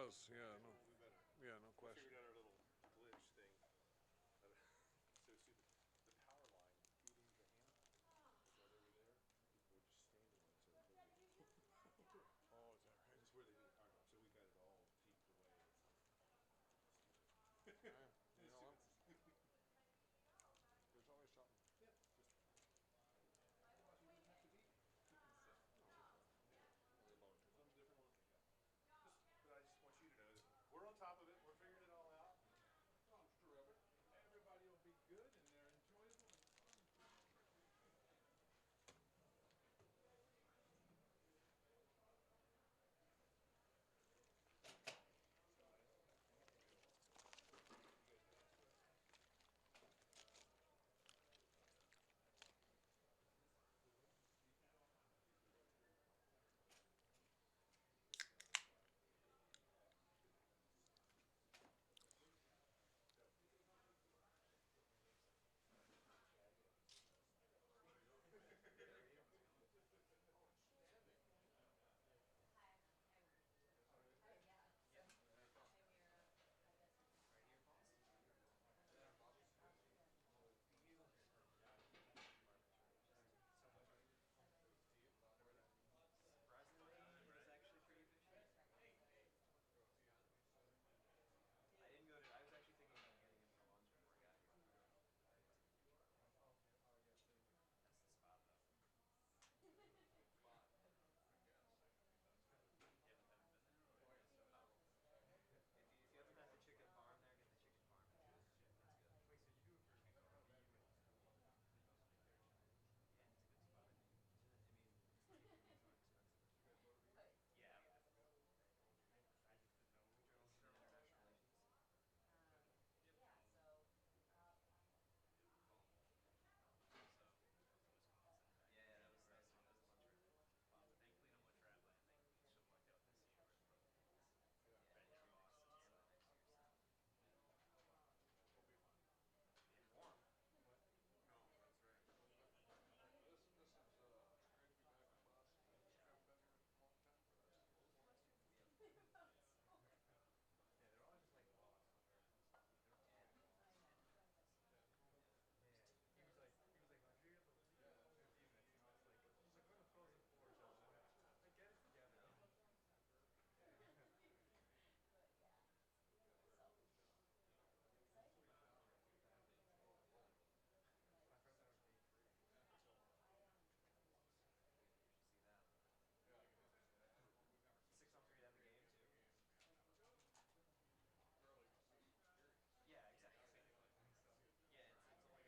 was. Yeah, no, We better. yeah, no We question. figured out our little glitch thing. So stupid. The power line feeding the hamp is right over there. We're just standing on it, so it doesn't. Oh, is that right? That's where they do the power drop. So we've got it all taped away. It's stupid. Yeah, you It's know what? stupid. There's always something. Yep. Just watching it doesn't have to be. So No, that's right. yeah, Don't worry about it too much. something different will yeah. But I just want you to know that we're on top of it. We're figuring it all out. I'm sure of it. Everybody will be good and they're enjoyable and fun. So I think you guys got espresso? With what? Decaf? Good stuff. Good. So that's all right with that? So much do you? Whatever that means. Whatever that Oh, okay. Oh, yeah. Same. I guess. It's kind of. Oh, yeah. Wait. So you do it for me with the school and then you speak there too? You guys go to these? I just didn't know. Sure. Yeah. Yeah. We'll be fine. What? No, that's right. This is it's great to be back in Boston. I haven't been here in a long time, but it's warm. Yeah, they're all just like lost on earth. They don't seem like lost. Yeah. Yeah, he was like, I'm sure you got the home review next to you. I was like, we're in the Frozen Four, Sheldon. Like, get it together. Yeah. It's always down there too. My friends are on day three. Yeah. They're still on. Yeah. We've never seen 6-on-3 every game. Barely even see it. Period. I think so. Yeah. Yeah. Yeah. Oh, Give him a try.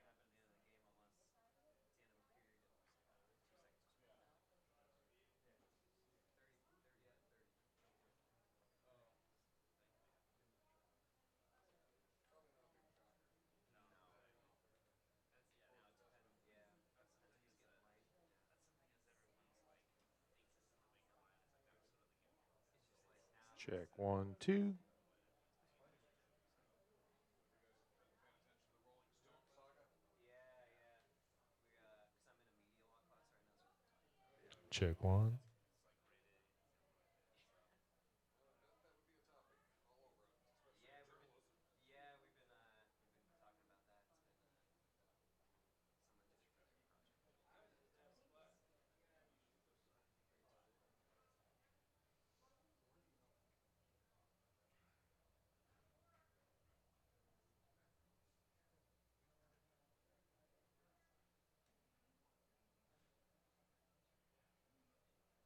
probably not a big shocker. No, forever. Or desperate. Check one, two. It's funny. Have you guys been paying attention to the Rolling Stone saga? Check one. Well, I bet that would be a topic all over, especially in journalism. So where are you going?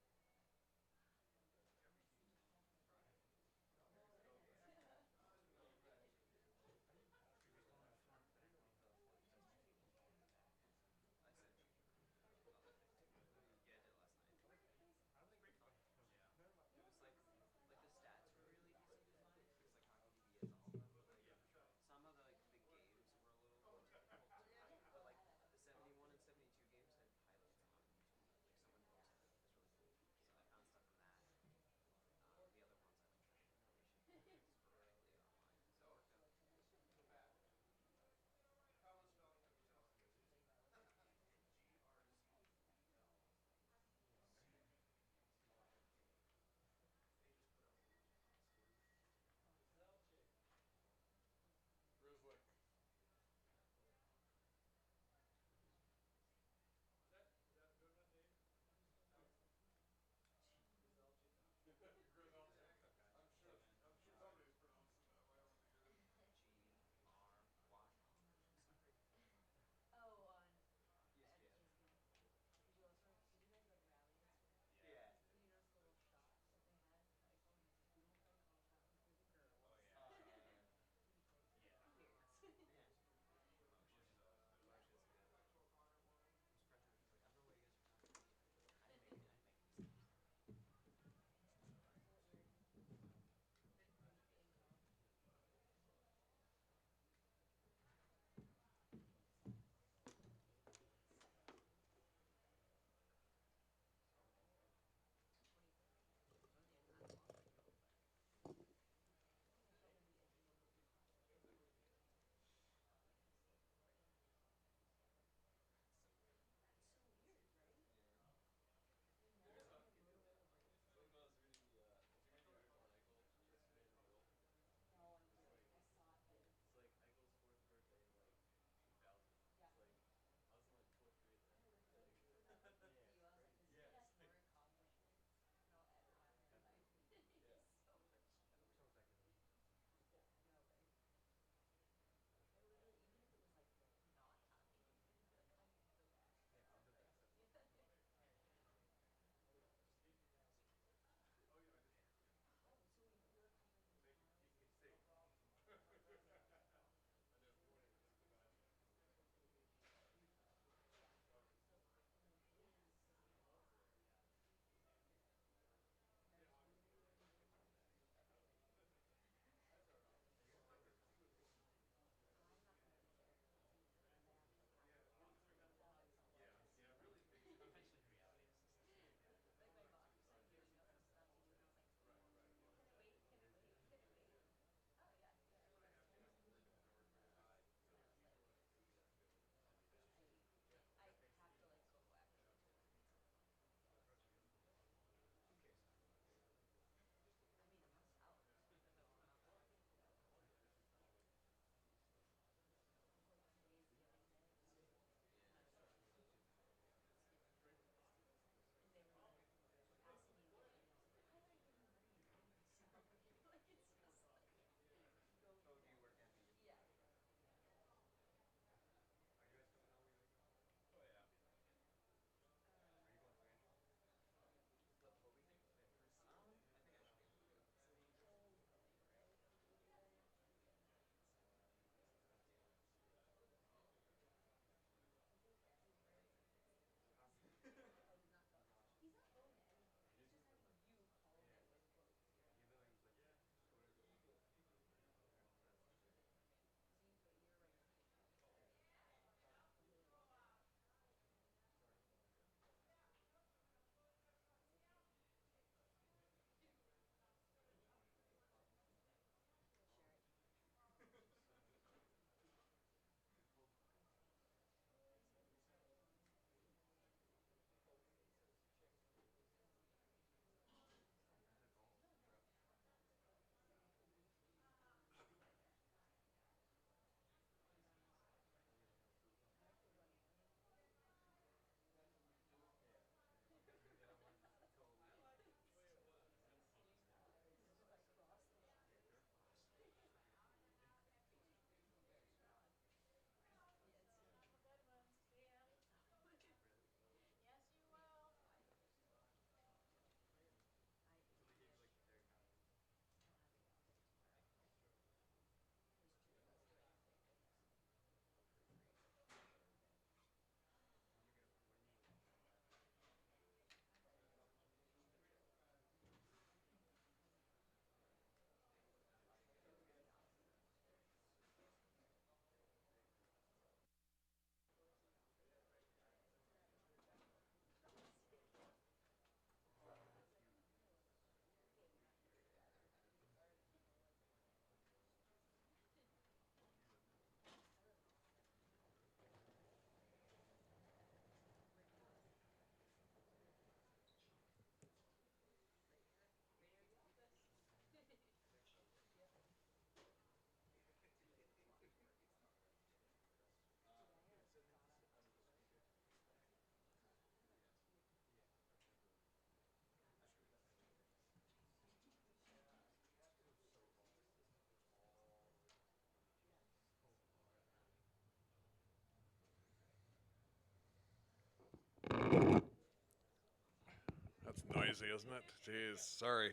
noisy, isn't it? Jeez, sorry.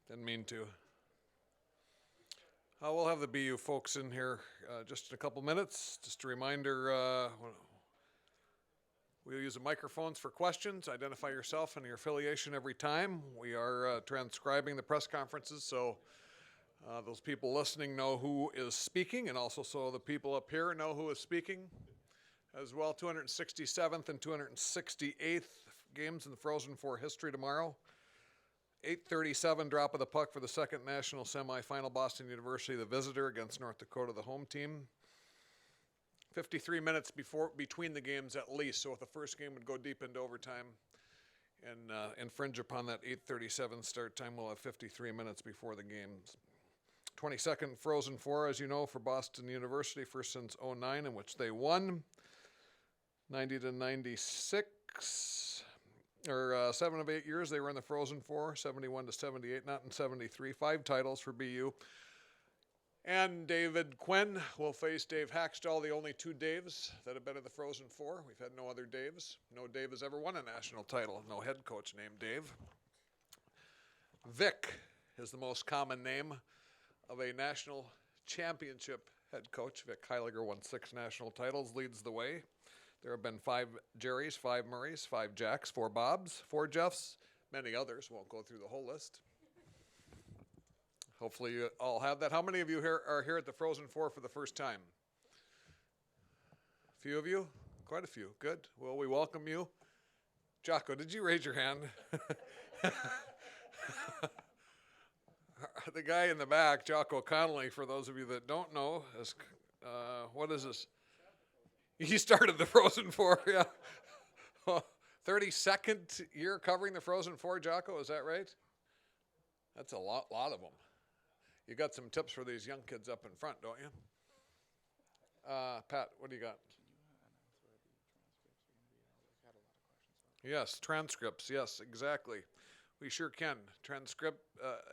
Didn't mean to. We'll have the BU folks in here just in a couple minutes. Just a reminder, we'll use the microphones for questions. Identify yourself and your affiliation every time. We are transcribing the press conferences, so those people listening know who is speaking, and also so the people up here know who is speaking as well. 267th and 268th games in the Frozen Four history tomorrow. 8:37 drop of the puck for the second national semifinal. Boston University, the visitor, against North Dakota, the home team. 53 minutes between the games at least, so if the first game would go deep into overtime and infringe upon that 8:37 start time, we'll have 53 minutes before the games. 22nd Frozen Four, as you know, for Boston University, first since 2009, in which they won 90-96. 7 of 8 years they were in the Frozen Four, 71-78, not in 73. 5 titles for BU. And David Quinn will face Dave Hackstall, the only 2 Daves that have been in the Frozen Four. We've had no other Daves. No Dave has ever won a national title. No head coach named Dave. Vic is the most common name of a national championship head coach. Vic Heiliger won 6 national titles, leads the way. There have been 5 Jerrys, 5 Murrays, 5 Jacks, 4 Bobs, 4 Jeffs, many others. Won't go through the whole list. Hopefully you all have that. How many of you are here at the Frozen Four for the first time? A few of you? Quite a few. Good. Well, we welcome you. Jocko, did you raise your hand? The guy in the back, Jocko Connolly, for those of you that don't know, is, what is this? He started the Frozen Four, yeah. 32nd year covering the Frozen Four, Jocko, is that right? That's a lot of them. You got some tips for these young kids up in front, don't you? Pat, what do you got? Yes, transcripts, yes, exactly. We sure can. Transcript,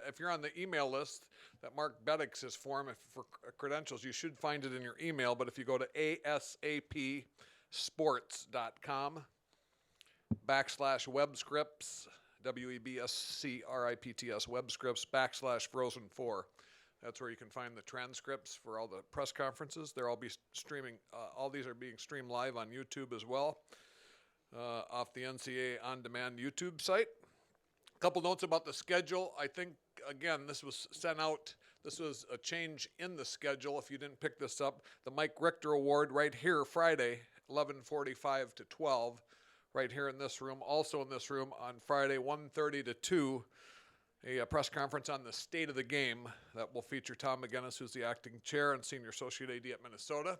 if you're on the email list that Mark Beddix is for credentials, you should find it in your email, but if you go to asapsports.com /webscripts, WEBSCRIPTS, webscripts /Frozen Four. That's where you can find the transcripts for all the press conferences. They're all be streaming, all these are being streamed live on YouTube as well, off the NCAA On Demand YouTube site. A couple notes about the schedule. I think, again, this was sent out. This was a change in the schedule. If you didn't pick this up, the Mike Richter Award right here, Friday, 11:45 to 12, right here in this room. Also in this room on Friday, 1:30 to 2, a press conference on the state of the game that will feature Tom McGinnis, who's the acting chair and senior associate AD at Minnesota,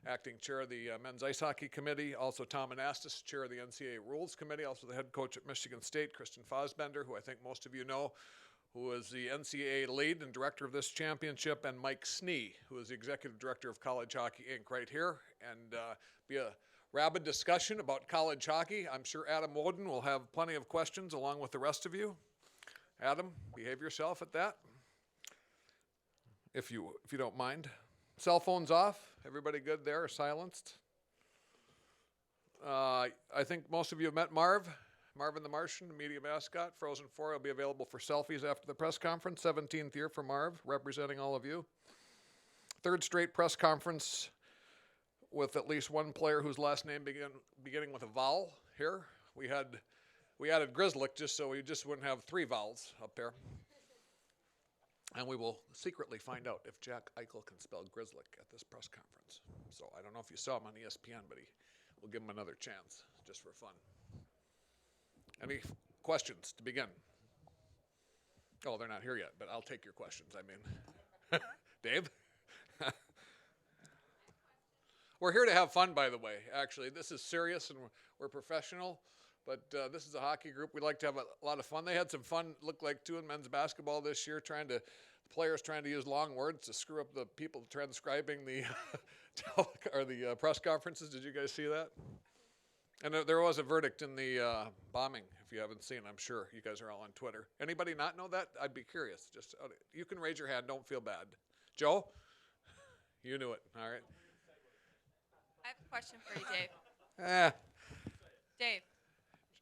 acting chair of the men's ice hockey committee. Also Tom Anastas, chair of the NCAA rules committee. Also the head coach at Michigan State, Christian Fosbender, who I think most of you know, who is the NCAA lead and director of this championship, and Mike Snee, who is the executive director of College Hockey Inc. right here, and be a rabid discussion about college hockey. I'm sure Adam Woden will have plenty of questions along with the rest of you. Adam, behave yourself at that, if you don't mind. Cell phones off. Everybody good there? Silenced? I think most of you have met Marvin the Martian, the media mascot. Frozen Four will be available for selfies after the press conference. 17th year for Marv, representing all of you. 3rd straight press conference with at least one player whose last name beginning with a vowel here. We added Grizzlick just so we just wouldn't have 3 vowels up there. And we will secretly find out if Jack Eichel can spell Grizzlick at this press conference. So I don't know if you saw him on ESPN, but we'll give him another chance just for fun. Any questions to begin? Oh, they're not here yet, but I'll take your questions. I mean, Dave? We're here to have fun, by the way. Actually, this is serious and we're professional, but this is a hockey group. We like to have a lot of fun. They had some fun, looked like, too, in men's basketball this year, the players trying to use long words to screw up the people transcribing the the press conferences. Did you guys see that? And there was a verdict in the bombing, if you haven't seen. I'm sure you guys are all on Twitter. Anybody not know that? I'd be curious. Just you can raise your hand. Don't feel bad. Joe? You knew it. All right. I have a question for you, Dave. Eh. Dave,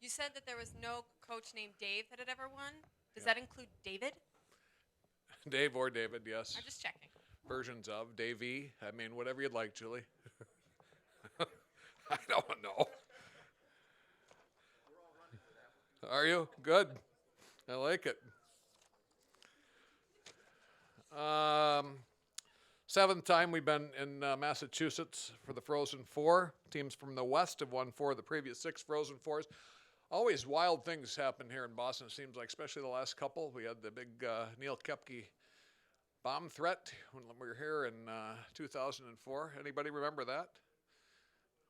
You said that there was no coach named Dave that had ever won. Does that include David? Dave or David, yes. I'm just checking. Versions of Davey. I mean, whatever you'd like, Julie. I don't know. Are you? Good. I like it. Seventh time we've been in Massachusetts for the Frozen Four. Teams from the West have won 4 of the previous 6 Frozen Fours. Always wild things happen here in Boston, it seems like, especially the last couple. We had the big Neil Kepke bomb threat when we were here in 2004. Anybody remember that?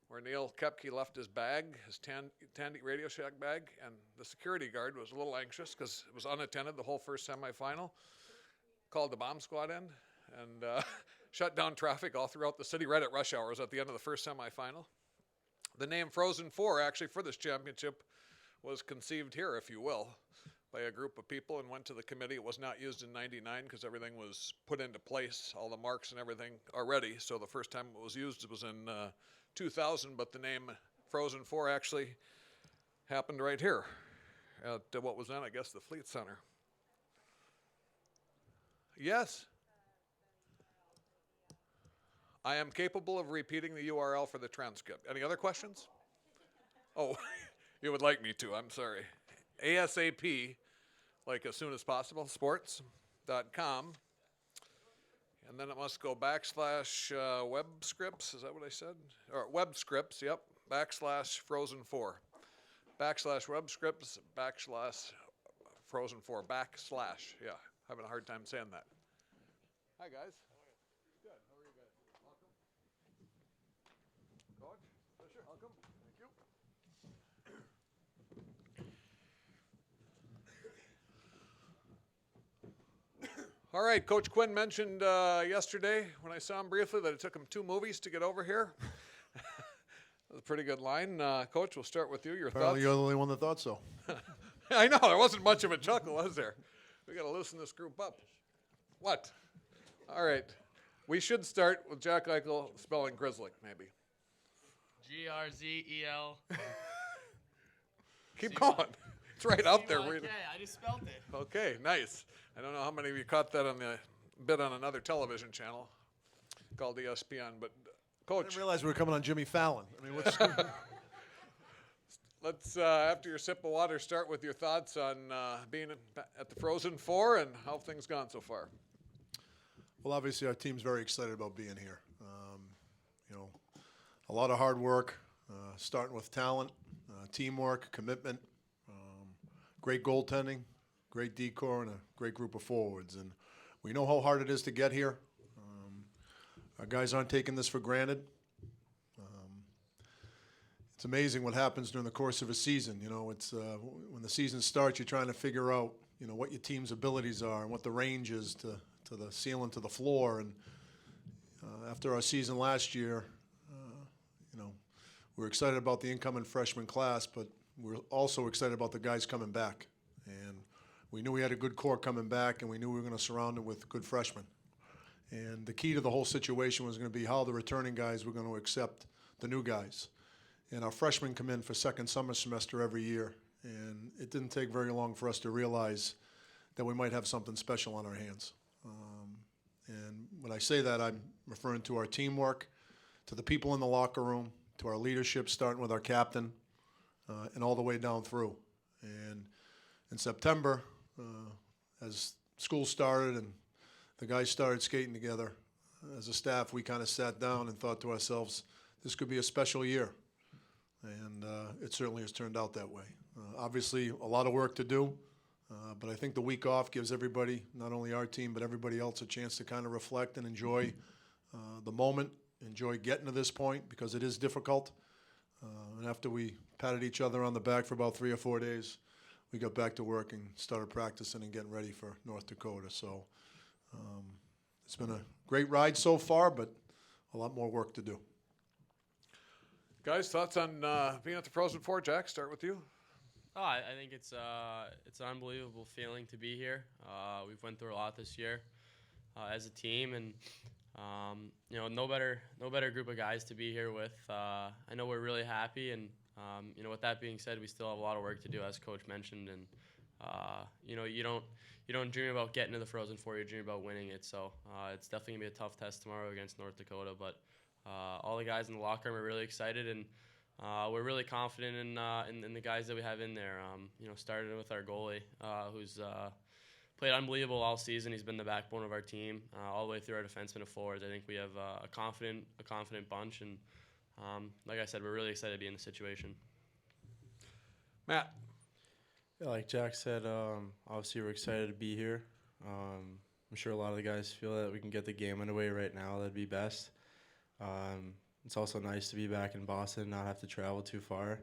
Where Neil Kepke left his bag, his Tandy Radio Shack bag, and the security guard was a little anxious because it was unattended the whole first semifinal. Called the bomb squad in and shut down traffic all throughout the city right at rush hours at the end of the first semifinal. The name Frozen Four, actually, for this championship was conceived here, if you will, by a group of people and went to the committee. It was not used in '99 because everything was put into place, all the marks and everything already. So the first time it was used was in 2000, but the name Frozen Four actually happened right here at what was then, I guess, the Fleet Center. Yes. I am capable of repeating the URL for the transcript. Any other questions? Oh, you would like me to, I'm sorry. ASAP, like as soon as possible, sports.com. And then it must go / web scripts, is that what I said? Or web scripts, yep, / Frozen 4. / web scripts, / Frozen 4, yeah, having a hard time saying that. Hi, guys. Good, how are you guys? Welcome. Coach, Fisher, welcome. Thank you. All right, Coach Quinn mentioned yesterday when I saw him briefly that it took him 2 movies to get over here. That was a pretty good line. Coach, we'll start with you. Your Apparently thoughts? you're the only one that thought so. I know, there wasn't much of a chuckle, was there? We got to loosen this group up. What? All right. We should start with Jack Eichel spelling Grizzly, maybe. Grzel. Keep going. It's right out there. Okay, I just spelled it. Okay, nice. I don't know how many of you caught that on the bit on another television channel called ESPN, but I Coach, didn't realize we were coming on Jimmy Fallon. I mean, what's let's, after your sip of water, start with your thoughts on being at the Frozen Four and how things gone so far. Well, obviously our team's very excited about being here. You know, a lot of hard work, starting with talent, teamwork, commitment, great goaltending, great decor, and a great group of forwards. And we know how hard it is to get here. Our guys aren't taking this for granted. It's amazing what happens during the course of a season. You know, it's when the season starts, you're trying to figure out, you know, what your team's abilities are and what the range is to the ceiling, to the floor. And after our season last year, you know, we're excited about the incoming freshman class, but we're also excited about the guys coming back. And we knew we had a good core coming back, and we knew we were going to surround it with good freshmen. And the key to the whole situation was going to be how the returning guys were going to accept the new guys. And our freshmen come in for second summer semester every year, and it didn't take very long for us to realize that we might have something special on our hands. And when I say that, I'm referring to our teamwork, to the people in the locker room, to our leadership, starting with our captain, and all the way down through. And in September, as school started and the guys started skating together, as a staff, we kind of sat down and thought to ourselves, this could be a special year. And it certainly has turned out that way. Obviously, a lot of work to do, but I think the week off gives everybody, not only our team, but everybody else, a chance to kind of reflect and enjoy the moment, enjoy getting to this point, because it is difficult. And after we patted each other on the back for about 3 or 4 days, we got back to work and started practicing and getting ready for North Dakota. So it's been a great ride so far, but a lot more work to do. Guys, thoughts on being at the Frozen Four? Jack, start with you. Oh, I think it's an unbelievable feeling to be here. We've went through a lot this year as a team, and you know, no better group of guys to be here with. I know we're really happy, and With that being said, we still have a lot of work to do, as Coach mentioned, and you don't dream about getting to the Frozen Four. You dream about winning it. So it's definitely gonna be a tough test tomorrow against North Dakota. But all the guys in the locker room are really excited, and we're really confident in the guys that we have in there. Starting with our goalie, who's played unbelievable all season. He's been the backbone of our team all the way through our defensemen and forwards. I think we have a confident bunch, and like I said, we're really excited to be in the situation. Matt. Yeah, like Jack said, obviously we're excited to be here. I'm sure a lot of the guys feel that we can get the game underway right now. That'd be best. It's also nice to be back in Boston, not have to travel too far.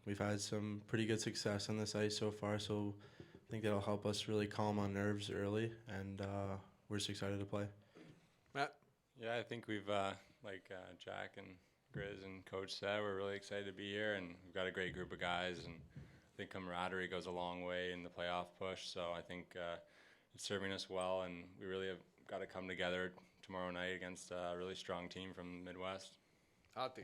We've had some pretty good success on this ice so far, so I think that'll help us really calm our nerves early, and we're just excited to play. Matt. Yeah, I think we've, like Jack and Grizz and Coach said, we're really excited to be here, and we've got a great group of guys, and I think camaraderie goes a long way in the playoff push, so I think it's serving us well, and we really have got to come together tomorrow night against a really strong team from the Midwest. Hati.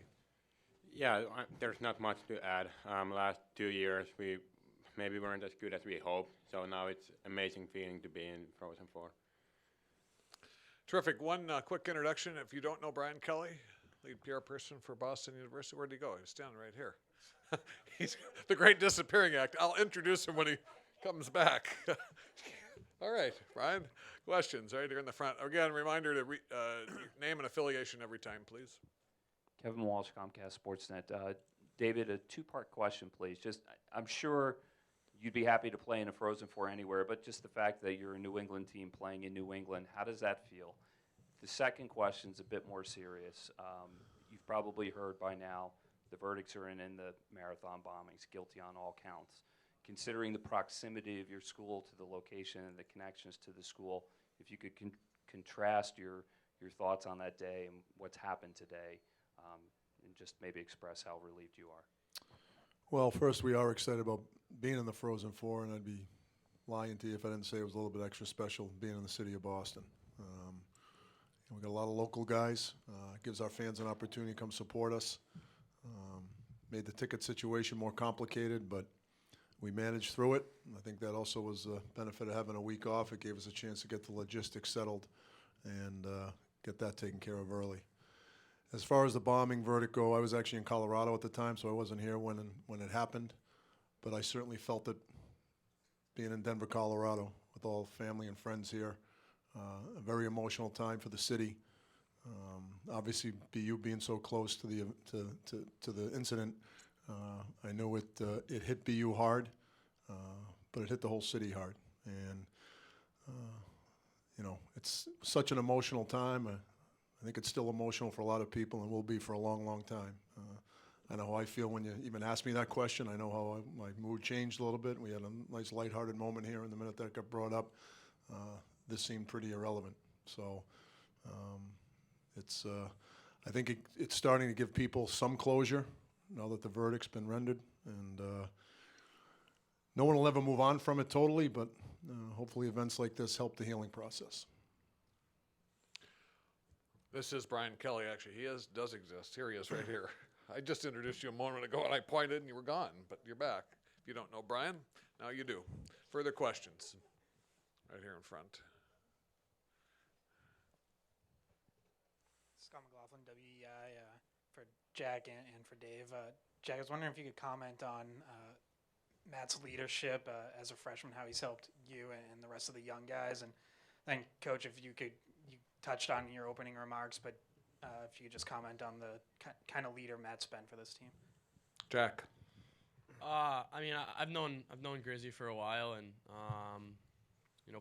Yeah, there's not much to add. Last 2 years, we maybe weren't as good as we hoped, so now it's amazing feeling to be in Frozen Four. Terrific. One quick introduction. If you don't know Brian Kelly, lead PR person for Boston University. Where'd he go? He's standing right here. He's the great disappearing act. I'll introduce him when he comes back. All right, Brian. Questions right here in the front. Again, reminder to name and affiliation every time, please. Kevin Walsh, Comcast Sportsnet. David, a two-part question, please. I'm sure you'd be happy to play in a Frozen Four anywhere, but just the fact that you're a New England team playing in New England, how does that feel? The second question's a bit more serious. You've probably heard by now the verdicts are in the marathon bombings, guilty on all counts. Considering the proximity of your school to the location and the connections to the school, if you could contrast your thoughts on that day and what's happened today, and just maybe express how relieved you are. Well, first, we are excited about being in the Frozen Four, and I'd be lying to you if I didn't say it was a little bit extra special being in the city of Boston. We got a lot of local guys. Gives our fans an opportunity to come support us. Made the ticket situation more complicated, but we managed through it. I think that also was a benefit of having a week off. It gave us a chance to get the logistics settled and get that taken care of early. As far as the bombing verdict go, I was actually in Colorado at the time, so I wasn't here when it happened. But I certainly felt it being in Denver, Colorado, with all family and friends here. A very emotional time for the city. Obviously, BU being so close to the incident, I know it hit BU hard, but it hit the whole city hard. And it's such an emotional time. I think it's still emotional for a lot of people and will be for a long, long time. I know how I feel when you even ask me that question. I know how my mood changed a little bit. We had a nice lighthearted moment here, and the minute that got brought up, this seemed pretty irrelevant. So I think it's starting to give people some closure now that the verdict's been rendered. And no one will ever move on from it totally, but hopefully events like this help the healing process. This is Brian Kelly, actually. He does exist. Here he is right here. I just introduced you a moment ago, and I pointed, and you were gone, but you're back. If you don't know Brian, now you do. Further questions? Right here in front. Scott McLaughlin, WEI, for Jack and for Dave. Jack, I was wondering if you could comment on Matt's leadership as a freshman, how he's helped you and the rest of the young guys. And then, Coach, if you touched on in your opening remarks, but if you could just comment on the kind of leader Matt's been for this team. Jack. I've known Grizzy for a while, and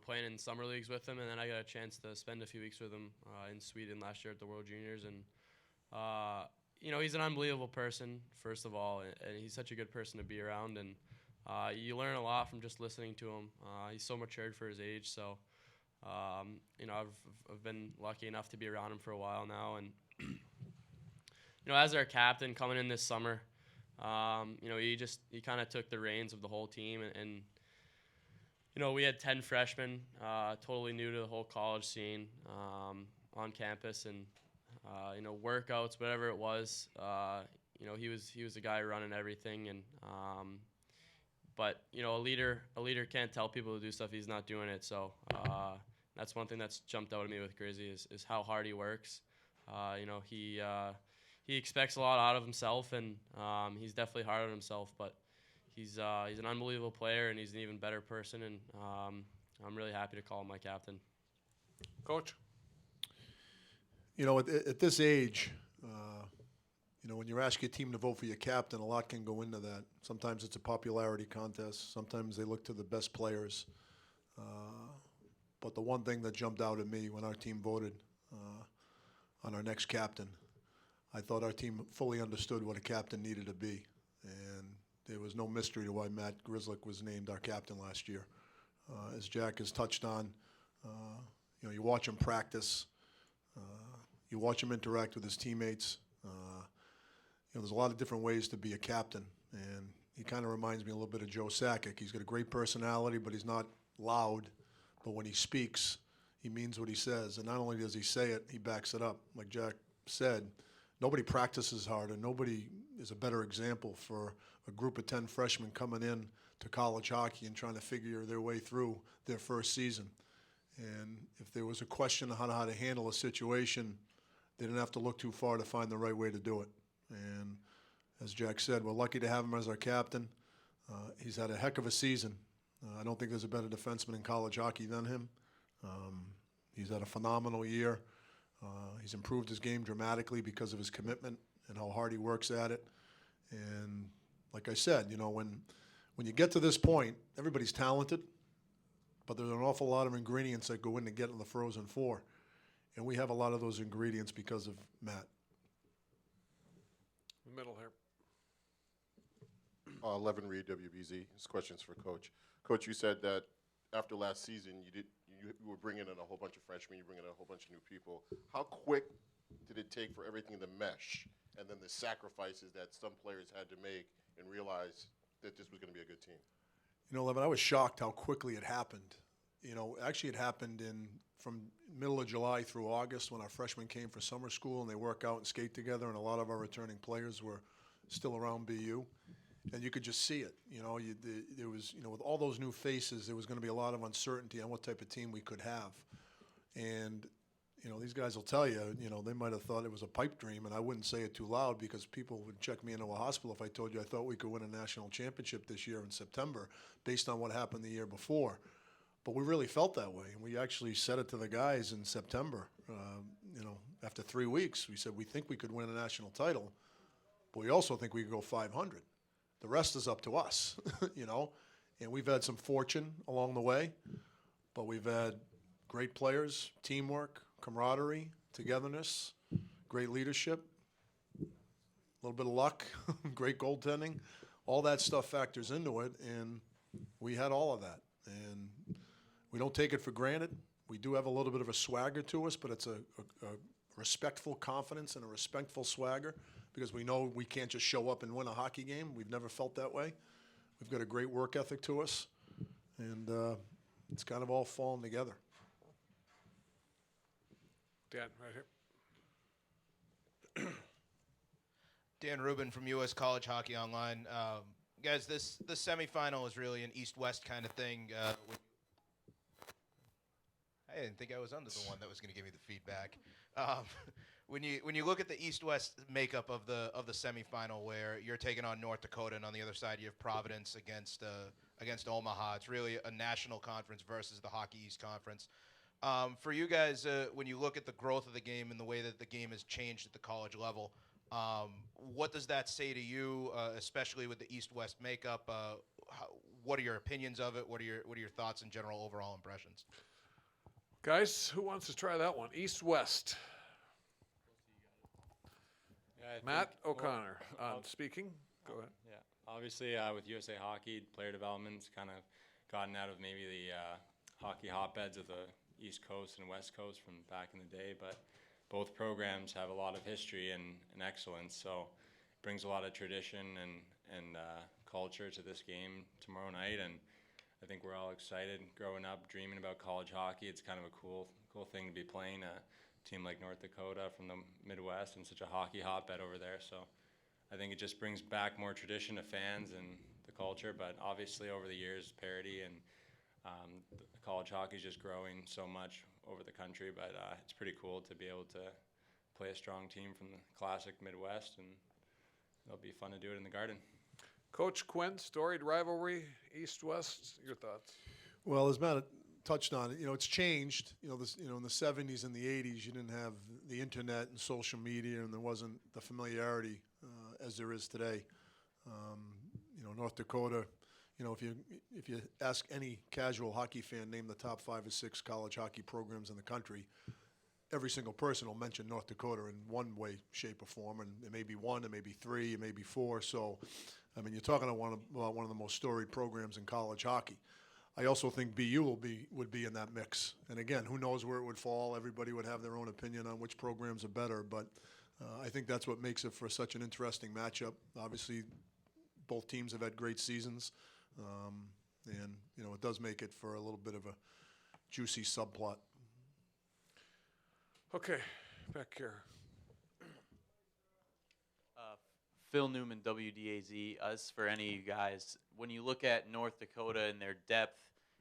playing in summer leagues with him, and then I got a chance to spend a few weeks with him in Sweden last year at the World Juniors, and he's an unbelievable person, first of all, and he's such a good person to be around, and you learn a lot from just listening to him. He's so matured for his age, so I've been lucky enough to be around him for a while now, and as our captain coming in this summer, he kind of took the reins of the whole team, and we had 10 freshmen, totally new to the whole college scene on campus, and workouts, whatever it was, he was the guy running everything, and but a leader can't tell people to do stuff he's not doing it. So that's one thing that's jumped out at me with Grizzy is how hard he works. He expects a lot out of himself, and he's definitely hard on himself. But he's an unbelievable player, and he's an even better person. And I'm really happy to call him my captain. Coach? At this age, when you ask your team to vote for your captain, a lot can go into that. Sometimes it's a popularity contest. Sometimes they look to the best players. But the one thing that jumped out at me when our team voted on our next captain, I thought our team fully understood what a captain needed to be. And there was no mystery to why Matt Grzelcyk was named our captain last year. As Jack has touched on, you watch him practice. You watch him interact with his teammates. There's a lot of different ways to be a captain, and he kind of reminds me a little bit of Joe Sakic. He's got a great personality, but he's not loud. But when he speaks, he means what he says, and not only does he say it, he backs it up. Like Jack said, nobody practices harder. Nobody is a better example for a group of 10 freshmen coming in to college hockey and trying to figure their way through their first season. And if there was a question on how to handle a situation, they didn't have to look too far to find the right way to do it. And as Jack said, we're lucky to have him as our captain. He's had a heck of a season. I don't think there's a better defenseman in college hockey than him. He's had a phenomenal year. He's improved his game dramatically because of his commitment and how hard he works at it. And like I said, when you get to this point, everybody's talented, but there's an awful lot of ingredients that go into getting the Frozen Four. And we have a lot of those ingredients because of Matt. Middle here. Levin Reed, WBZ. This question's for Coach. Coach, you said that after last season, you were bringing in a whole bunch of freshmen, you bring in a whole bunch of new people. How quick did it take for everything to mesh, and then the sacrifices that some players had to make and realize that this was going to be a good team? Levin, I was shocked how quickly it happened. Actually it happened from middle of July through August when our freshmen came for summer school and they work out and skate together, and a lot of our returning players were still around BU. And you could just see it. There was, with all those new faces, there was going to be a lot of uncertainty on what type of team we could have. And, these guys will tell you, they might have thought it was a pipe dream, and I wouldn't say it too loud because people would check me into a hospital if I told you I thought we could win a national championship this year in September based on what happened the year before. But we really felt that way, and we actually said it to the guys in September. After 3 weeks, we said we think we could win a national title, but we also think we could go 500. The rest is up to us, And we've had some fortune along the way, but we've had great players, teamwork, camaraderie, togetherness, great leadership, a little bit of luck, great goaltending. All that stuff factors into it, and we had all of that. And we don't take it for granted. We do have a little bit of a swagger to us, but it's a respectful confidence and a respectful swagger because we know we can't just show up and win a hockey game. We've never felt that way. We've got a great work ethic to us, and it's kind of all fallen together. Dan, right here. Dan Rubin from U.S. College Hockey Online. Guys, this semifinal is really an East-West kind of thing. I didn't think I was under the one that was going to give me the feedback. When you look at the East-West makeup of the semifinal, where you're taking on North Dakota, and on the other side you have Providence against Omaha, it's really a national conference versus the Hockey East Conference. For you guys, when you look at the growth of the game and the way that the game has changed at the college level, what does that say to you, especially with the East-West makeup? What are your opinions of it? What are your thoughts and general overall impressions? Guys, who wants to try that one? East-West. Matt O'Connor speaking. Go ahead. Yeah, obviously with USA Hockey, player development's kind of gotten out of maybe the hockey hotbeds of the East Coast and West Coast from back in the day, but both programs have a lot of history and excellence, so it brings a lot of tradition and culture to this game tomorrow night, and I think we're all excited growing up, dreaming about college hockey. It's kind of a cool thing to be playing a team like North Dakota from the Midwest and such a hockey hotbed over there. So I think it just brings back more tradition to fans and the culture. But obviously, over the years, parity and college hockey is just growing so much over the country. But it's pretty cool to be able to play a strong team from the classic Midwest, and it'll be fun to do it in the Garden. Coach Quinn, storied rivalry, East-West. Your thoughts? Well, as Matt touched on it, it's changed. In the 70s and the 80s, you didn't have the internet and social media, and there wasn't the familiarity as there is today. North Dakota, if you ask any casual hockey fan, name the top 5 or 6 college hockey programs in the country, every single person will mention North Dakota in one way, shape, or form, and it may be 1, it may be 3, it may be 4. So, you're talking about one of the most storied programs in college hockey. I also think BU would be in that mix. And again, who knows where it would fall? Everybody would have their own opinion on which programs are better, but I think that's what makes it for such an interesting matchup. Obviously, both teams have had great seasons, and it does make it for a little bit of a juicy subplot. Okay, back here. Phil Newman, WDAZ. As for any of you guys, when you look at North Dakota and their depth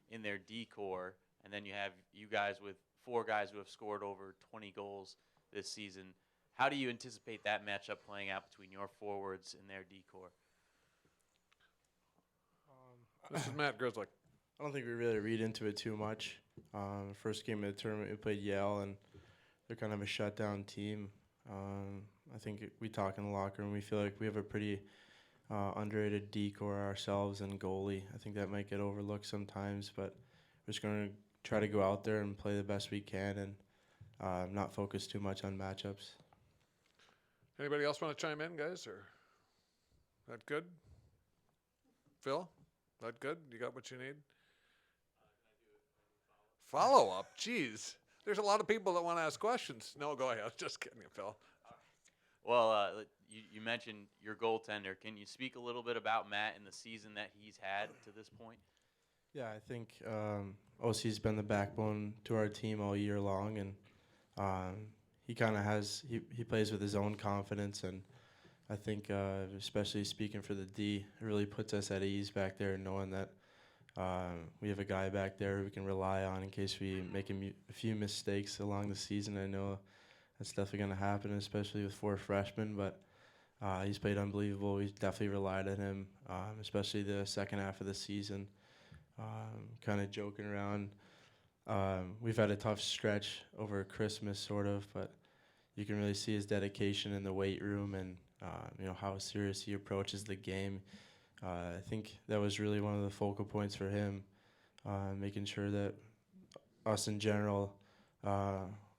in their D-core, and then you have you guys with 4 guys who have scored over 20 goals this season, how do you anticipate that matchup playing out between your forwards and their D-core? This is Matt Grizzly. I don't think we really read into it too much. First game of the tournament, we played Yale, and they're kind of a shutdown team. I think we talk in the locker room. We feel like we have a pretty underrated D-core ourselves and goalie. I think that might get overlooked sometimes, but we're just going to try to go out there and play the best we can and not focus too much on matchups. Anybody else want to chime in, guys? Or that good? Phil, that good? You got what you need? Follow up? Jeez. There's a lot of people that want to ask questions. No, go ahead. Just kidding you, Phil. Well, you mentioned your goaltender. Can you speak a little bit about Matt and the season that he's had to this point? Yeah, I think OC's been the backbone to our team all year long, and he kind of he plays with his own confidence, and I think especially speaking for the D, it really puts us at ease back there, knowing that we have a guy back there we can rely on in case we make a few mistakes along the season. I know that's definitely going to happen, especially with 4 freshmen, but he's played unbelievable. We definitely relied on him, especially the second half of the season. Kind of joking around. We've had a tough stretch over Christmas, sort of, but you can really see his dedication in the weight room and how serious he approaches the game. I think that was really one of the focal points for him, making sure that us in general,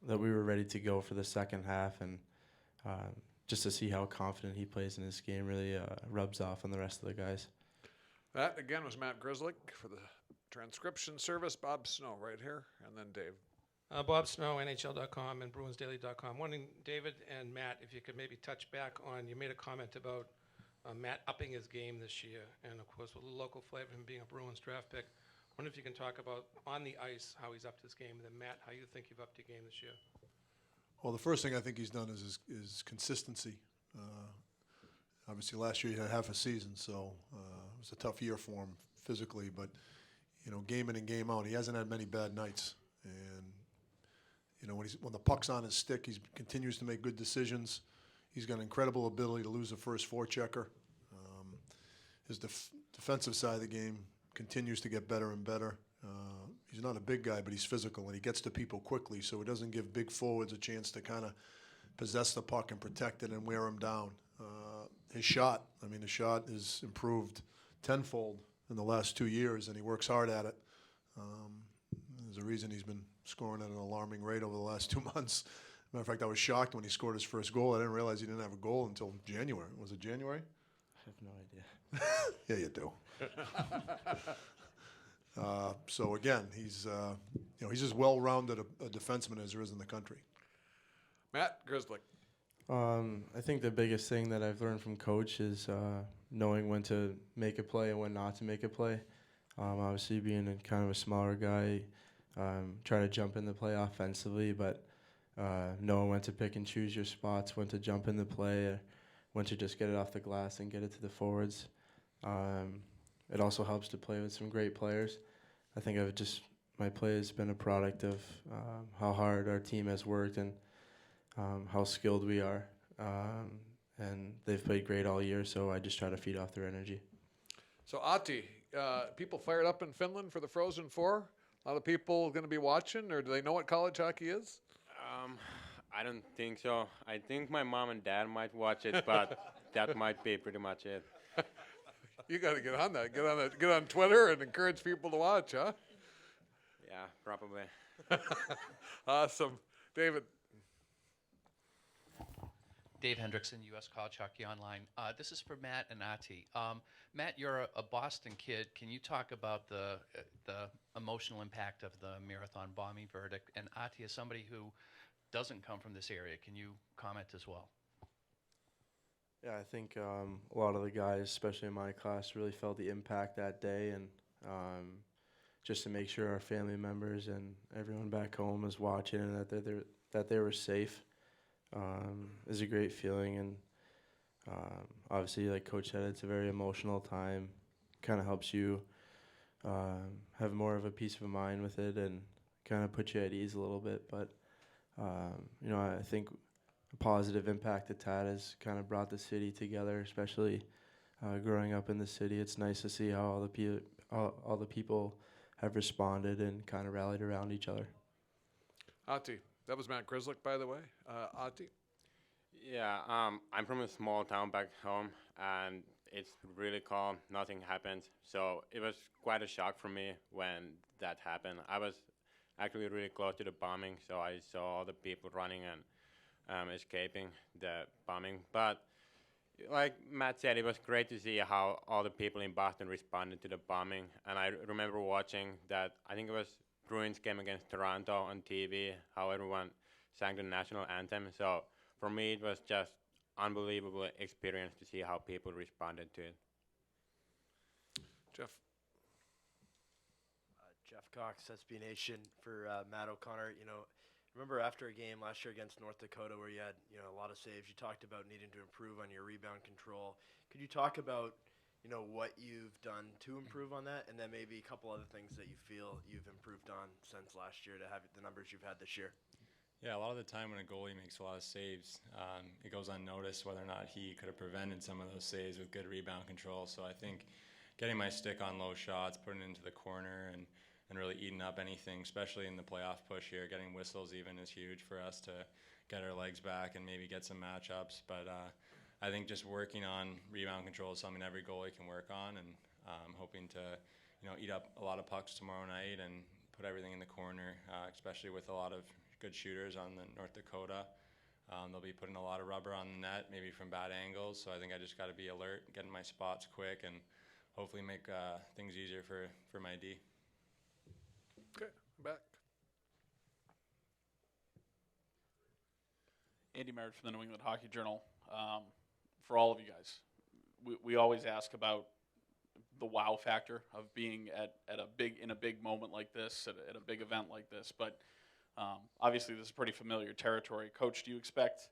that we were ready to go for the second half, and just to see how confident he plays in this game really rubs off on the rest of the guys. That, again, was Matt Grizzly for the transcription service. Bob Snow right here, and then Dave. Bob Snow, NHL.com and BruinsDaily.com. Wondering, David and Matt, if you could maybe touch back on, you made a comment about Matt upping his game this year, and of course with the local flavor, him being a Bruins draft pick. Wonder if you can talk about on the ice how he's upped his game, and then Matt, how you think you've upped your game this year. Well, the first thing I think he's done is consistency. Obviously, last year he had half a season, so it was a tough year for him physically. But game in and game out, he hasn't had many bad nights. And when the puck's on his stick, he continues to make good decisions. He's got an incredible ability to lose a first forechecker. His defensive side of the game continues to get better and better. He's not a big guy, but he's physical, and he gets to people quickly, so he doesn't give big forwards a chance to kind of possess the puck and protect it and wear him down. His shot, the shot is improved tenfold in the last 2 years, and he works hard at it. There's a reason he's been scoring at an alarming rate over the last 2 months. Matter of fact, I was shocked when he scored his first goal. I didn't realize he didn't have a goal until January. Was it January? I have no idea. Yeah, you do. So again, he's as well-rounded a defenseman as there is in the country. Matt Grizzly. I think the biggest thing that I've learned from Coach is knowing when to make a play and when not to make a play. Obviously, being a kind of a smaller guy, try to jump in the play offensively, but knowing when to pick and choose your spots, when to jump in the play, once you just get it off the glass and get it to the forwards. It also helps to play with some great players. I think my play has been a product of how hard our team has worked and how skilled we are. And they've played great all year, so I just try to feed off their energy. So Ati, people fired up in Finland for the Frozen Four? A lot of people going to be watching, or do they know what college hockey is? I don't think so. I think my mom and dad might watch it, but that might be pretty much it. You got to get on that. Get on Twitter and encourage people to watch, huh? Yeah, probably. Awesome. David. Dave Hendrickson, U.S. College Hockey Online. This is for Matt and Ati. Matt, you're a Boston kid. Can you talk about the emotional impact of the marathon bombing verdict? And Ati, as somebody who doesn't come from this area, can you comment as well? Yeah, I think a lot of the guys, especially in my class, really felt the impact that day, and just to make sure our family members and everyone back home was watching and that they were safe is a great feeling. And obviously, like Coach said, it's a very emotional time. Kind of helps you have more of a peace of mind with it and kind of put you at ease a little bit. But I think a positive impact that TAD has kind of brought the city together, especially growing up in the city. It's nice to see how all the people have responded and kind of rallied around each other. Ati. That was Matt Grislick, by the way. Ati? Yeah, I'm from a small town back home, and it's really calm. Nothing happened. So it was quite a shock for me when that happened. I was actually really close to the bombing, so I saw all the people running and escaping the bombing. But like Matt said, it was great to see how all the people in Boston responded to the bombing. And I remember watching that, I think it was Bruins game against Toronto on TV, how everyone sang the national anthem. So for me, it was just unbelievable experience to see how people responded to it. Jeff. Jeff Cox, SB Nation, for Matt O'Connor. Remember after a game last year against North Dakota where you had a lot of saves, you talked about needing to improve on your rebound control. Could you talk about what you've done to improve on that, and then maybe a couple other things that you feel you've improved on since last year to have the numbers you've had this year? Yeah, a lot of the time when a goalie makes a lot of saves, it goes unnoticed whether or not he could have prevented some of those saves with good rebound control. So I think getting my stick on low shots, putting it into the corner, and really eating up anything, especially in the playoff push here, getting whistles even is huge for us to get our legs back and maybe get some matchups. But I think just working on rebound control is something every goalie can work on, and hoping to eat up a lot of pucks tomorrow night and put everything in the corner, especially with a lot of good shooters on the North Dakota. They'll be putting a lot of rubber on the net, maybe from bad angles. So I think I just got to be alert, getting my spots quick, and hopefully make things easier for my D. Okay, back. Andy Merritt from the New England Hockey Journal. For all of you guys, we always ask about the wow factor of being in a big moment like this, at a big event like this. But obviously, this is pretty familiar territory. Coach, do you expect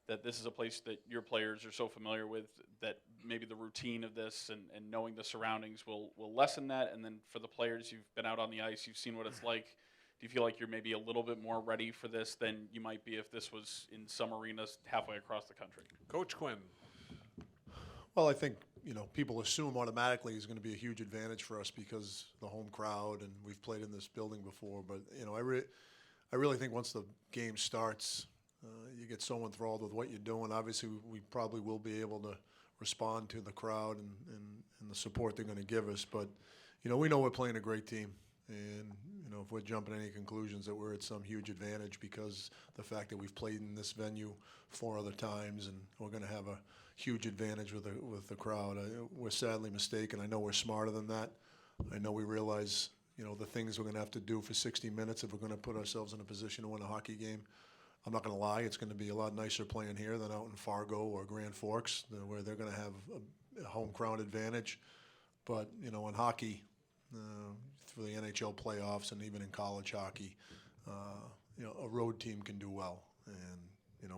that this is a place that your players are so familiar with that maybe the routine of this and knowing the surroundings will lessen that? And then for the players, you've been out on the ice, you've seen what it's like. Do you feel like you're maybe a little bit more ready for this than you might be if this was in some arenas halfway across the country? Coach Quinn. Well, I think, people assume automatically is going to be a huge advantage for us because the home crowd, and we've played in this building before. But, I really think once the game starts, you get so enthralled with what you're doing. Obviously, we probably will be able to respond to the crowd and the support they're going to give us. But, we know we're playing a great team. And, if we're jumping any conclusions that we're at some huge advantage because the fact that we've played in this venue 4 other times and we're going to have a huge advantage with the crowd, we're sadly mistaken. I know we're smarter than that. I know we realize, the things we're going to have to do for 60 minutes if we're going to put ourselves in a position to win a hockey game. I'm not going to lie, it's going to be a lot nicer playing here than out in Fargo or Grand Forks, where they're going to have a home crowd advantage. But, in hockey, for the NHL playoffs and even in college hockey, a road team can do well. And,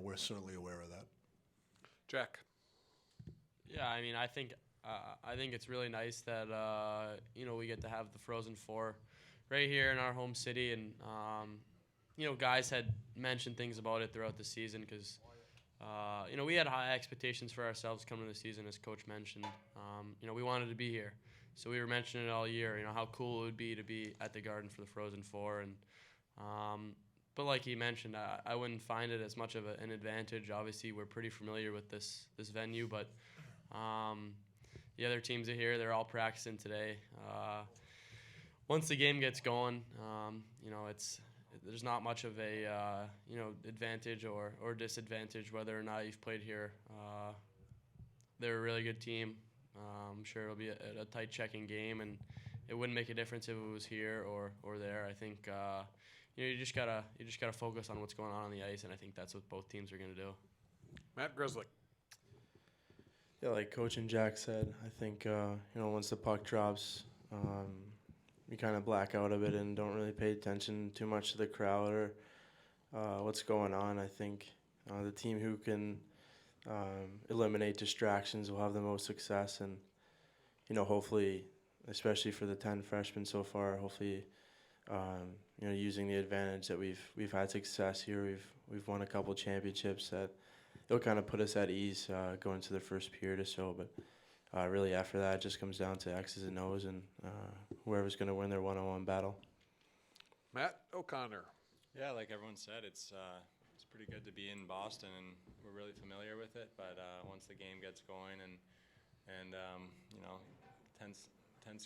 we're certainly aware of that. Jack. Yeah, I mean, I think it's really nice that we get to have the Frozen Four right here in our home city, and guys had mentioned things about it throughout the season because we had high expectations for ourselves coming to the season, as Coach mentioned. We wanted to be here, so we were mentioning it all year. How cool it would be to be at the Garden for the Frozen Four, and but like he mentioned, I wouldn't find it as much of an advantage. Obviously, we're pretty familiar with this venue, but the other teams are here. They're all practicing today. Once the game gets going, there's not much of a advantage or disadvantage whether or not you've played here. They're a really good team. I'm sure it'll be a tight checking game, and it wouldn't make a difference if it was here or there. I think you just gotta focus on what's going on the ice, and I think that's what both teams are gonna do. Matt Grizzly. Yeah, like Coach and Jack said, I think once the puck drops, you kind of black out a bit and don't really pay attention too much to the crowd or what's going on. I think the team who can eliminate distractions will have the most success, and hopefully, especially for the 10 freshmen so far, hopefully using the advantage that we've had success here. We've won a couple championships that it'll kind of put us at ease going to the first period or so, but really after that it just comes down to X's and O's and whoever's going to win their one-on-one battle. Matt O'Connor. Yeah, like everyone said, it's pretty good to be in Boston, and we're really familiar with it. But once the game gets going and tense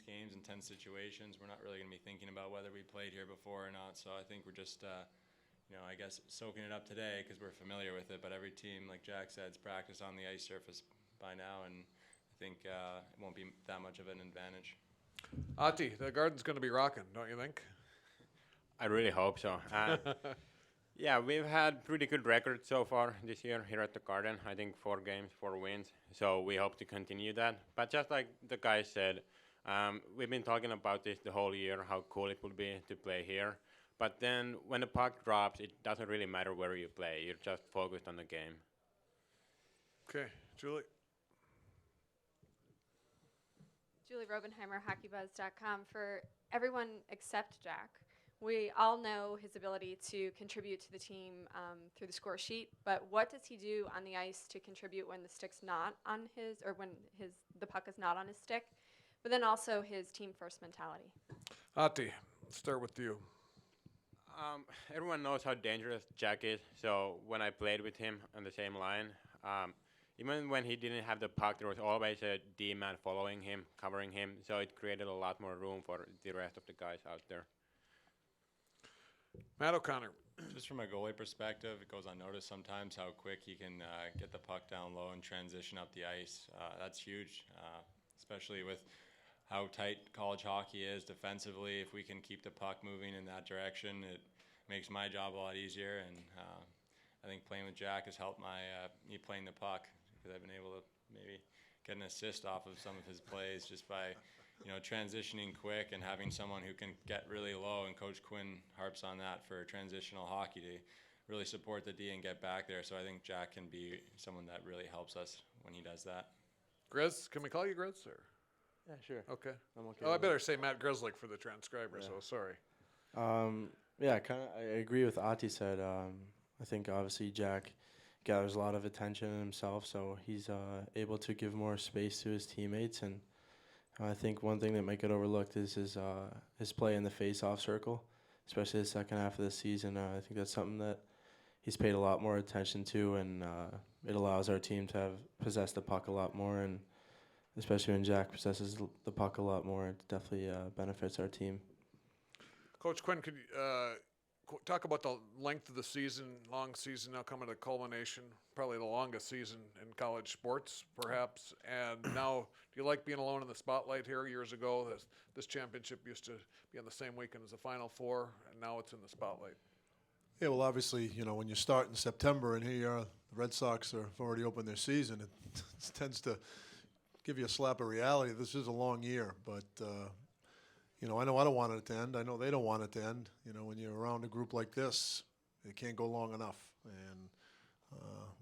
games and tense situations, we're not really going to be thinking about whether we played here before or not. So I think we're just I guess soaking it up today because we're familiar with it. But every team, like Jack said, has practiced on the ice surface by now, and I think it won't be that much of an advantage. Ati, the Garden's going to be rocking, don't you think? I really hope so. Yeah, we've had pretty good records so far this year here at the Garden. I think 4 games, 4 wins. So we hope to continue that. But just like the guy said, we've been talking about this the whole year, how cool it would be to play here. But then when the puck drops, it doesn't really matter where you play. You're just focused on the game. Okay, Julie. Julie Robenheimer, HockeyBuzz.com. For everyone except Jack, we all know his ability to contribute to the team through the score sheet, but what does he do on the ice to contribute when the stick's not on his, or when the puck is not on his stick, but then also his team-first mentality? Ati, let's start with you. Everyone knows how dangerous Jack is, so when I played with him on the same line, even when he didn't have the puck, there was always a D-man following him, covering him, so it created a lot more room for the rest of the guys out there. Matt O'Connor. Just from a goalie perspective, it goes unnoticed sometimes how quick he can get the puck down low and transition up the ice. That's huge, especially with how tight college hockey is defensively. If we can keep the puck moving in that direction, it makes my job a lot easier. And I think playing with Jack has helped me playing the puck, because I've been able to maybe get an assist off of some of his plays just by transitioning quick and having someone who can get really low, and Coach Quinn harps on that for transitional hockey to really support the D and get back there. So I think Jack can be someone that really helps us when he does that. Grizz, can we call you Grizz? Or? Yeah, sure. Okay. I'm okay. Oh, I better say Matt Grizzlick for the transcriber, so sorry. Yeah, I agree with Ati said. I think obviously Jack gathers a lot of attention in himself, so he's able to give more space to his teammates, and I think one thing that might get overlooked is his play in the face-off circle, especially the second half of the season. I think that's something that he's paid a lot more attention to, and it allows our team to possess the puck a lot more, and especially when Jack possesses the puck a lot more, it definitely benefits our team. Coach Quinn, could you talk about the length of the season, long season now coming to culmination, probably the longest season in college sports, perhaps. And now, do you like being alone in the spotlight here? Years ago, this championship used to be on the same weekend as the Final Four, and now it's in the spotlight. Yeah, well, obviously, when you start in September and here you are, the Red Sox have already opened their season, it tends to give you a slap of reality. This is a long year, but I know I don't want it to end. I know they don't want it to end. When you're around a group like this, it can't go long enough. And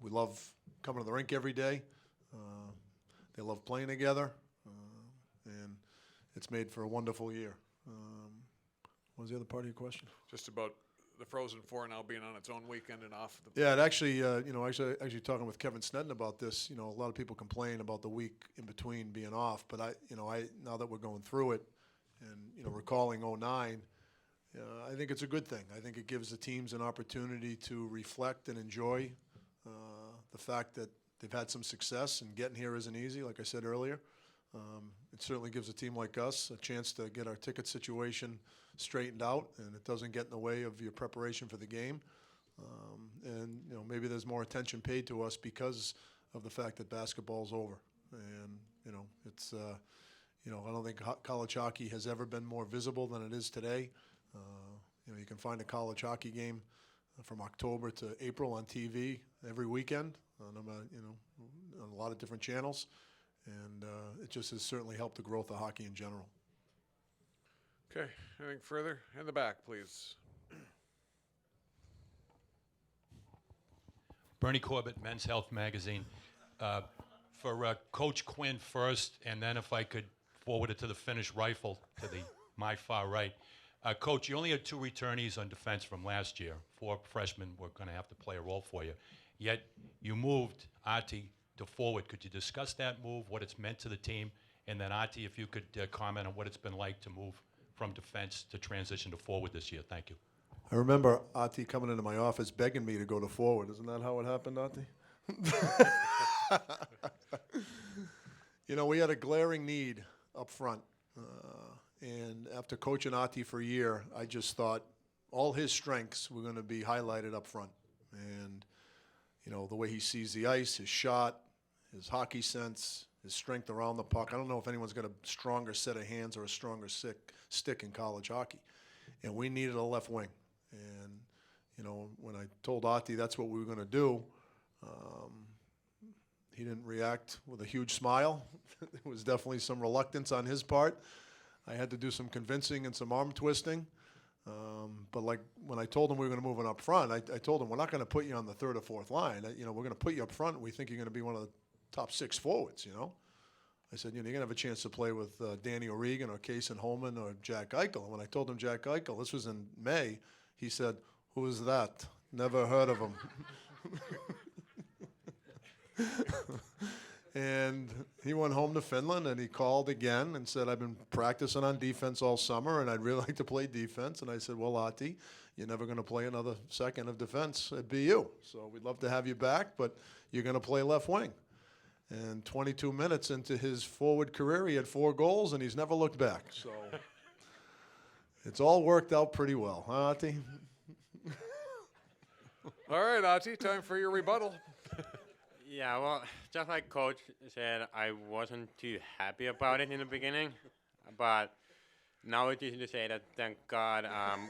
we love coming to the rink every day. They love playing together, and it's made for a wonderful year. What was the other part of your question? Just about the Frozen Four now being on its own weekend and off. The Yeah, it actually, actually talking with Kevin Snedden about this, a lot of people complain about the week in between being off, but now that we're going through it and, recalling '09, I think it's a good thing. I think it gives the teams an opportunity to reflect and enjoy the fact that they've had some success, and getting here isn't easy, like I said earlier. It certainly gives a team like us a chance to get our ticket situation straightened out, and it doesn't get in the way of your preparation for the game. And maybe there's more attention paid to us because of the fact that basketball's over. And it's I don't think college hockey has ever been more visible than it is today. You can find a college hockey game from October to April on TV every weekend on a lot of different channels, and it just has certainly helped the growth of hockey in general. Okay, anything further? In the back, please. Bernie Corbett, Men's Health Magazine. For Coach Quinn first, and then if I could forward it to the Finnish rifle to my far right. Coach, you only had 2 returnees on defense from last year. 4 freshmen were going to have to play a role for you. Yet you moved Ahti to forward. Could you discuss that move, what it's meant to the team? And then Ahti, if you could comment on what it's been like to move from defense to transition to forward this year. Thank you. I remember Ahti coming into my office begging me to go to forward. Isn't that how it happened, Ahti? We had a glaring need up front. And after coaching Ahti for a year, I just thought all his strengths were going to be highlighted up front. And, the way he sees the ice, his shot, his hockey sense, his strength around the puck. I don't know if anyone's got a stronger set of hands or a stronger stick in college hockey. And we needed a left wing. And, when I told Ahti that's what we were going to do, he didn't react with a huge smile. There was definitely some reluctance on his part. I had to do some convincing and some arm twisting. But like when I told him we were going to move it up front, I told him we're not going to put you on the 3rd or 4th line. We're going to put you up front. And we think you're going to be one of the top 6 forwards. I said, you're going to have a chance to play with Danny O'Regan or Kason Holman or Jack Eichel. And when I told him Jack Eichel, this was in May, he said, "Who is that? Never heard of him." And he went home to Finland, and he called again and said, "I've been practicing on defense all summer, and I'd really like to play defense." And I said, "Well, Ahti, you're never going to play another second of defense at BU. So we'd love to have you back, but you're going to play left wing." And 22 minutes into his forward career, he had 4 goals, and he's never looked back. So it's all worked out pretty well, huh, Ahti? All right, Ahti, time for your rebuttal. Yeah, well, just like Coach said, I wasn't too happy about it in the beginning, but now it's easy to say that thank God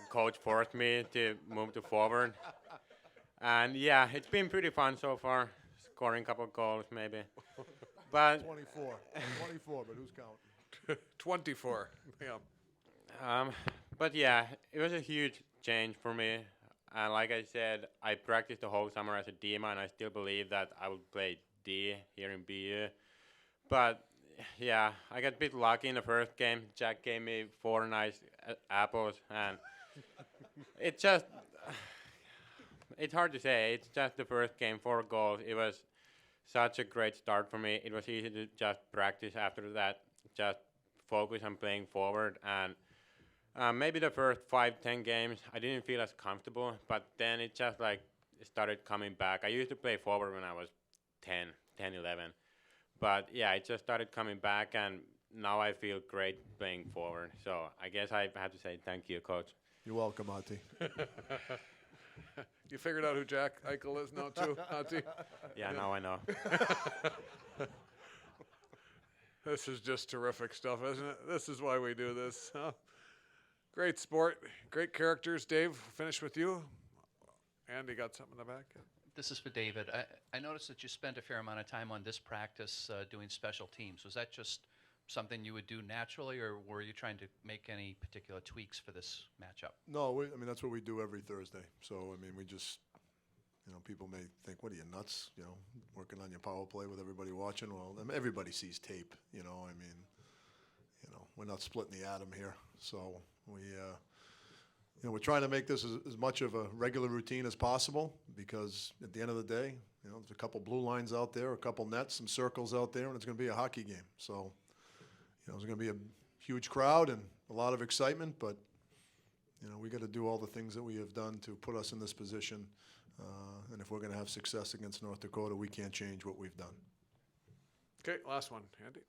Coach forced me to move to forward. And yeah, it's been pretty fun so far, scoring a couple of goals maybe. But 24, but who's counting? 24, yeah. But yeah, it was a huge change for me. And like I said, I practiced the whole summer as a D-man, and I still believe that I would play D here in BU. But yeah, I got a bit lucky in the first game. Jack gave me 4 nice apples, and it's just, it's hard to say. It's just the first game, 4 goals. It was such a great start for me. It was easy to just practice after that, just focus on playing forward. And maybe the first 5-10 games, I didn't feel as comfortable, but then it just started coming back. I used to play forward when I was 10, 11. But yeah, it just started coming back, and now I feel great playing forward. So I guess I have to say thank you, Coach. You're welcome, Ahti. You figured out who Jack Eichel is now, too, Ahti? Yeah, now I know. This is just terrific stuff, isn't it? This is why we do this. Huh? Great sport, great characters. Dave, finish with you. Andy got something in the back. This is for David. I noticed that you spent a fair amount of time on this practice doing special teams. Was that just something you would do naturally, or were you trying to make any particular tweaks for this matchup? No, that's what we do every Thursday. So, we You know, people may think, what are you, nuts? You know, working on your power play with everybody watching. Well, I mean, everybody sees tape, you know. I mean, you know, we're not splitting the atom here. So you know, we're trying to make this as much of a regular routine as possible because at the end of the day, you know, there's a couple blue lines out there, a couple nets, some circles out there, and it's going to be a hockey game. So, you know, there's going to be a huge crowd and a lot of excitement, but, you know, we got to do all the things that we have done to put us in this position. And if we're going to have success against North Dakota, we can't change what we've done. Okay, last one, Andy.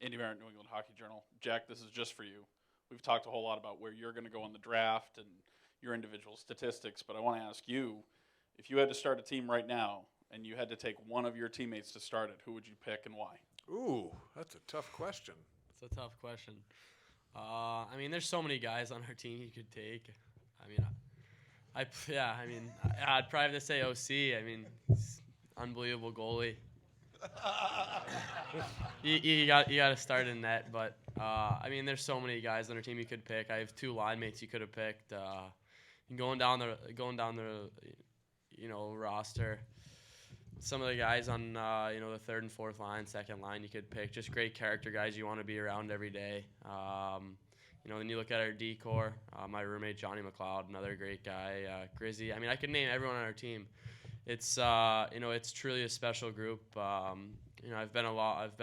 Andy Barrett, New England Hockey Journal. Jack, this is just for you. We've talked a whole lot about where you're going to go in the draft and your individual statistics, but I want to ask you, if you had to start a team right now and you had to take one of your teammates to start it, who would you pick and why? Ooh, that's a tough question. It's a tough question. I mean, there's so many guys on our team you could take. I mean, I'd probably have to say OC. I mean, unbelievable goalie. you got to start in net, but I mean, there's so many guys on our team you could pick. I have 2 line mates you could have picked. Going down the you know, roster. Some of the guys on you know, the 3rd and 4th line, 2nd line you could pick. Just great character guys you want to be around every day. You know, then you look at our D-core, my roommate Johnny McLeod, another great guy, Grizzy. I mean, I could name everyone on our team. It's you know, it's truly a special group. You know, I've been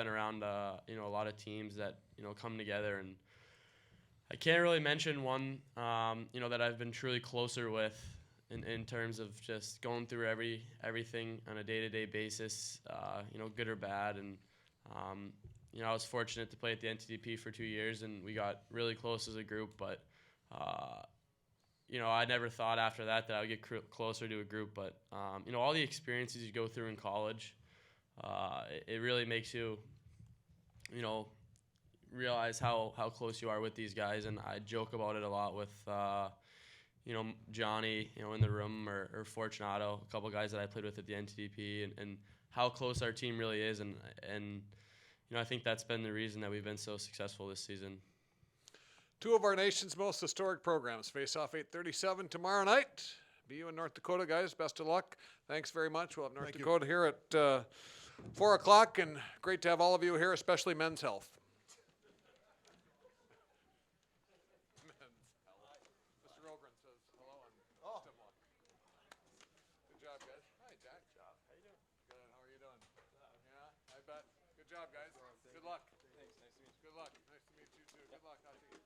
around you know, a lot of teams that, you know, come together, and I can't really mention one you know, that I've been truly closer with in terms of just going through everything on a day-to-day basis, you know, good or bad. And you know, I was fortunate to play at the NTDP for 2 years, and we got really close as a group. But you know, I never thought after that I would get closer to a group. But you know, all the experiences you go through in college, it really makes you, you know, realize how close you are with these guys. And I joke about it a lot with you know, Johnny, you know, in the room, or Fortunato, a couple guys that I played with at the NTDP, and how close our team really is. And you know, I think that's been the reason that we've been so successful this season. 2 of our nation's most historic programs face off 8:37 tomorrow night. BU and North Dakota, guys. Best of luck. Thanks very much. We'll have North Dakota here at 4 o'clock, and great to have all of you here, especially Men's Health. Mr. Ogren says hello and best of luck. Good job, guys. Hi, Jack. Good job. How you doing? Good. How are you doing? Yeah, I bet. Good job, guys. Good luck. Thanks. Nice to meet you. Good luck. Nice to meet you too. Good luck, Hockey.